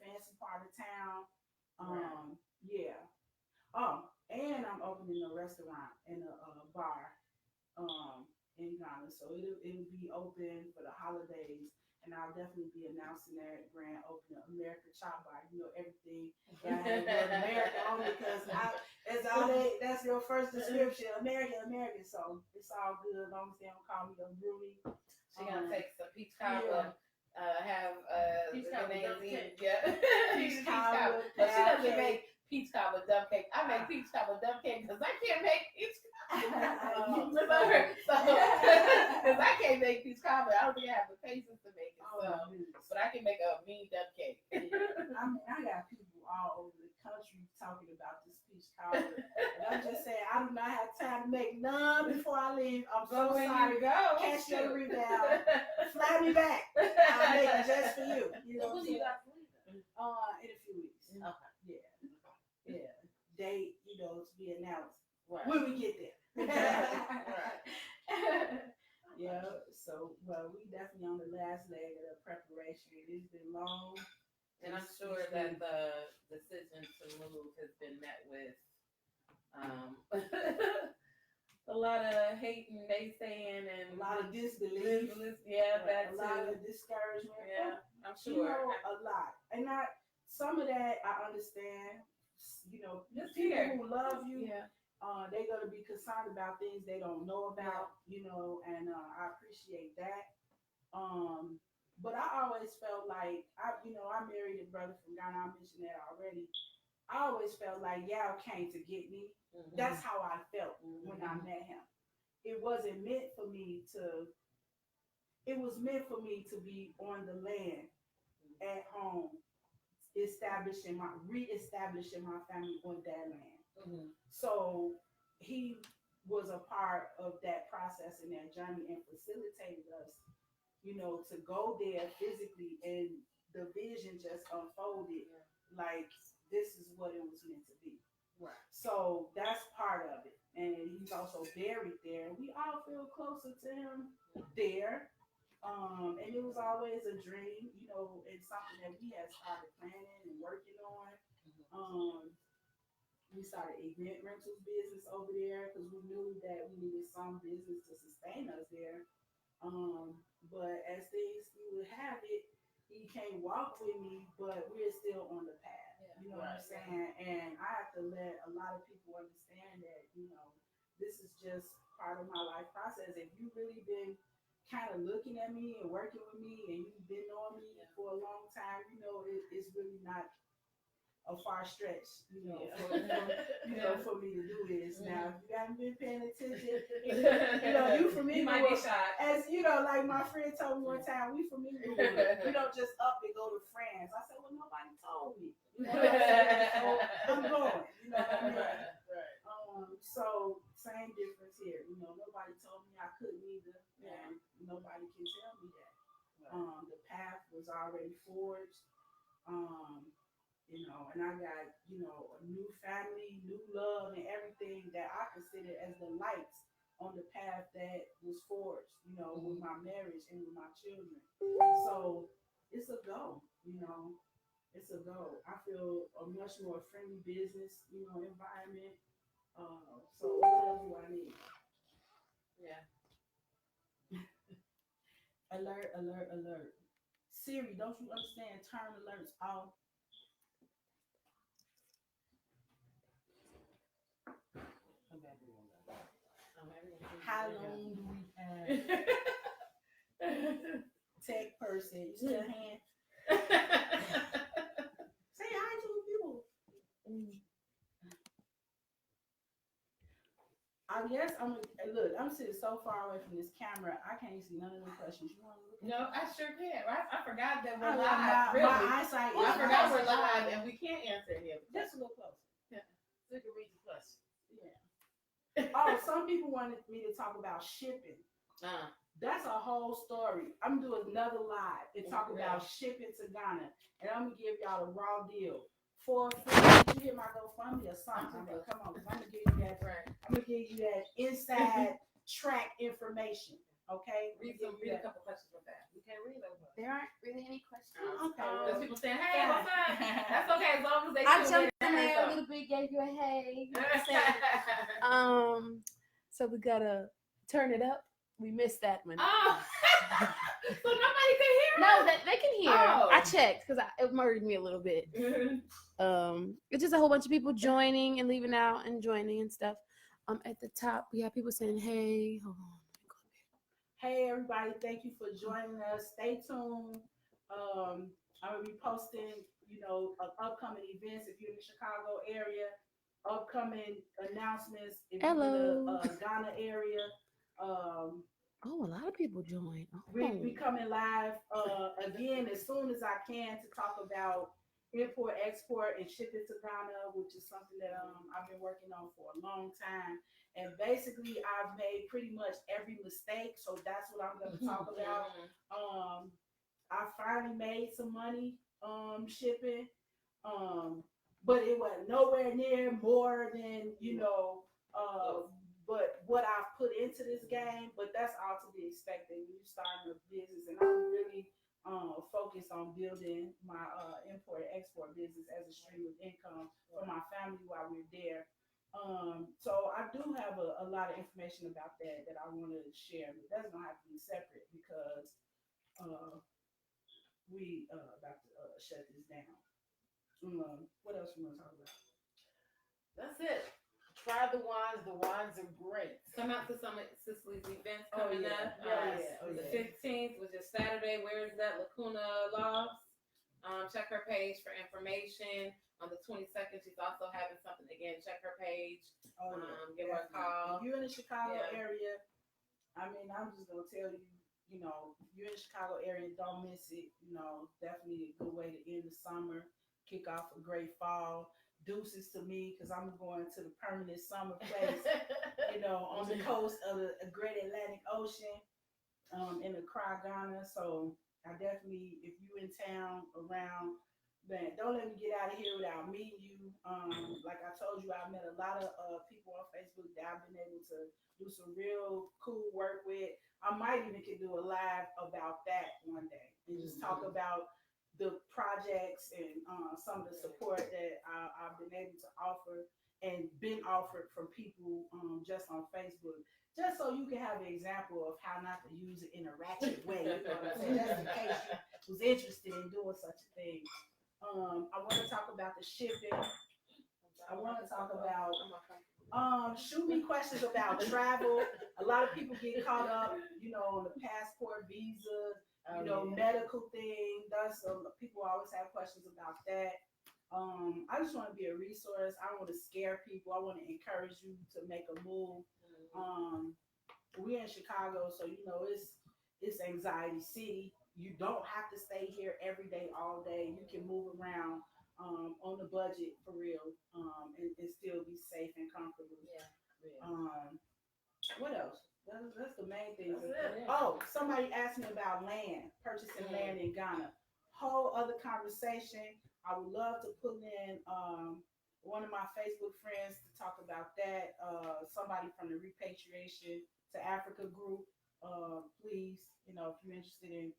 fancy part of town. Yeah. Oh, and I'm opening a restaurant and a bar in Ghana. So it'll be open for the holidays. And I'll definitely be announcing that grand opening, American Chop Bar. You know, everything that I have word America on because that's your first description, American. So it's all good as long as they don't call me a Bruni. She gonna take some peach Yeah. cobbler, have Peach the cobbler Ghanaians dump eat, cake. yeah. Peach Peach cobbler, cobbler. But she pound doesn't cake. make peach cobbler dump cake. I make peach cobbler dump cake because I can't make peach cobbler. Because I can't make peach cobbler. I don't think I have the patience to make it. But I can make a mean dump cake. I mean, I got people all over the country talking about this peach cobbler. And I'm just saying, I do not have time to make none before I leave. I'm so sorry. Catch your rebound. Fly me back. I'll make it just for you. You know When what I'm you saying? got food? In a few weeks. Okay. Yeah. Date, to be announced Right. when we get there. Right. Yeah. So, well, we definitely on the last leg of the preparation. It's been long. And I'm sure that the decision to move has been met with a lot of hate and naysaying and a lot of disbelief. Yeah, that's a lot of discouragement. Yeah, I'm You sure. know, a lot. And some of that I understand. Just people here. who love you, Yeah. they're going to be concerned about things they don't know about, and I appreciate that. But I always felt like, I married a brother from Ghana. I mentioned that already. I always felt like y'all came to get me. Mm-hmm. That's how I felt when I met him. It wasn't meant for me to, it was meant for me to be on the land at home, reestablishing my family on that land. Mm-hmm. So he was a part of that process and that journey and facilitated us, to go there physically, and the vision just unfolded like this is what it was meant to be. Right. So that's part of it. And he's also buried there. We all feel closer to him there. And it was always a dream, and something that we had started planning and working on. We started event rentals business over there because we knew that we needed some business to sustain us there. But as things would have it, he can't walk with me, but we're still on the path. You know what I'm saying? And I have to let a lot of people understand that, this is just part of my life process. If you've really been kind of looking at me and working with me and you've been on me for a long time, it's really not a far stretch, for me to do this. Mm-hmm. Now, if you haven't been paying attention, you familiar might with, be shy. as like my friend told me one time, we familiar with it. We don't just up and go to France. I said, well, nobody told me. So I'm going. You know what I mean? Right. So same difference here. Nobody told me I couldn't either, and nobody can tell me that. Right. The path was already forged. And I got, a new family, new love, and everything that I consider as the lights on the path that was forged, with my marriage and with my children. So it's a go, it's a go. I feel a much more friendly business, environment. So what else do I need? Yeah. Alert. Siri, don't you understand? Turn alerts off. How long do we have? Tech person, you still hand? Say hi to the people. I guess I'm sitting so far away from this camera, I can't see none of the questions. You want to look? No, I sure can. I forgot that we're live. live. My eyesight. I forgot we're live and we can't answer any of them. Just a little closer. Yeah. So you can read the question. Yeah. Oh, some people wanted me to talk about shipping. That's a whole story. I'm doing another live and talk about shipping to Ghana, and I'm gonna give y'all a raw deal for free. Did you hear my GoFundMe or something? Come on, I'm gonna give you that. I'm gonna give you that inside track information. Okay, Read a couple questions with that. You can't read those. There aren't really any questions. Okay, There's people saying, "Hey, what's up?" That's okay as long as they. I jumped in there a little bit, gave you a hey. So we gotta turn it up. We missed that one. Oh, so nobody can hear. No, that they can hear. Oh. I checked because it murdered me a little bit. It's just a whole bunch of people joining and leaving out and joining and stuff. At the top we have people saying, "Hey, hold on." hey everybody, thank you for joining us. Stay tuned. I'm gonna be posting, upcoming events if you're in the Chicago area, upcoming announcements if you're in the Ghana area. Oh, a lot of people joined. We coming live again as soon as I can to talk about import, export, and ship it to Ghana, which is something that I've been working on for a long time. And basically, I've made pretty much every mistake, so that's what I'm going to talk about. I finally made some money shipping, but it wasn't nowhere near more than but what I've put into this game. But that's all to be expected when you start a business, and I'm really focused on building my import and export business as a stream of income for my family while we're there. So I do have a lot of information about that I want to share, but that's gonna have to be separate because we about to shut this down. What else you want to talk about? That's it. Try the wines. The wines are great. Come out to some of Cicely's events coming up. The 15th, which is Saturday. Where is that? Lacuna Lofts. Check her page for information. On the 22nd, she's also having something again. Check her page. Give her a call. If you're in the Chicago area, I mean, I'm just gonna tell you, if you're in the Chicago area, don't miss it. Definitely a good way to end the summer, kick off a great fall. Deuces to me because I'm going to the permanent summer place, on the coast of the Great Atlantic Ocean, in Accra, Ghana. So I definitely, if you in town around, man, don't let me get out of here without meeting you. Like I told you, I met a lot of people on Facebook that I've been able to do some real cool work with. I might even could do a live about that one day and just talk about the projects and some of the support that I've been able to offer and been offered from people just on Facebook, just so you can have an example of how not to use it in a ratchet way. You know what I'm saying? Just in case you was interested in doing such a thing. I want to talk about the shipping. I want to talk about shoot me questions about travel. A lot of people get caught up, on the passport, visa, medical thing. That's people always have questions about that. I just want to be a resource. I want to scare people. I want to encourage you to make a move. We're in Chicago, so it's anxiety city. You don't have to stay here every day, all day. You can move around on the budget for real, and still be safe and comfortable. What else? That's the main thing. Oh, somebody asked me about land, purchasing land in Ghana. Whole other conversation. I would love to put in one of my Facebook friends to talk about that. Somebody from the Repatriation to Africa group. Please, if you're interested in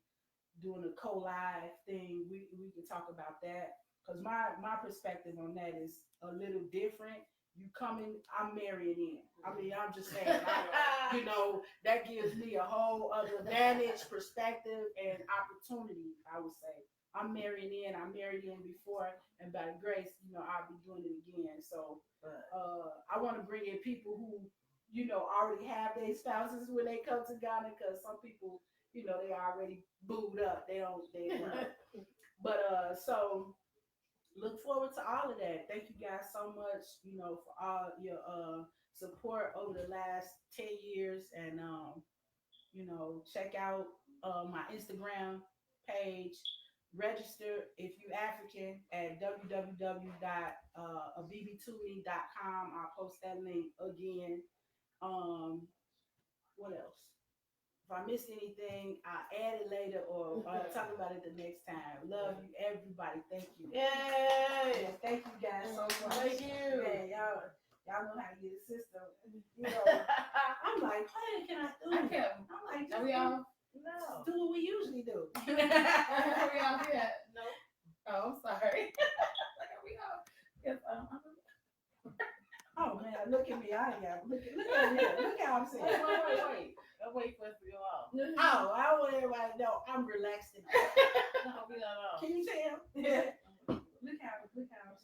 doing a co-live thing, we can talk about that. Because my perspective on that is a little different. You coming, I'm marrying in. I mean, I'm just saying, that gives me a whole other vantage, perspective, and opportunity, I would say. I'm marrying in. I married in before, and by the grace, I'll be doing it again. So I want to bring in people who, already have their spouses when they come to Ghana, because some people, they already booed up. They don't. But so look forward to all of that. Thank you guys so much, for all your support over the last 10 years. And, check out my Instagram page. Register if you African at www.abbtumi.com. I'll post that link again. What else? If I missed anything, I'll add it later or talk about it the next time. Love you, everybody. Thank you. Yay! Yeah, thank you guys so much. Thank you. Yeah, y'all know how to get a system. I'm like, like, what can I do? I kept. I'm like, Are just we all? no. Do what we usually do. Are we all here? No. Oh, I'm sorry. Like, are we all? Yes. Oh man, look at me. I got look at me. Look how I'm saying. Wait. I'll wait for us to go off. Oh, I want everybody to know I'm relaxed. No, we don't know. Can you tell? Yeah. Look how I'm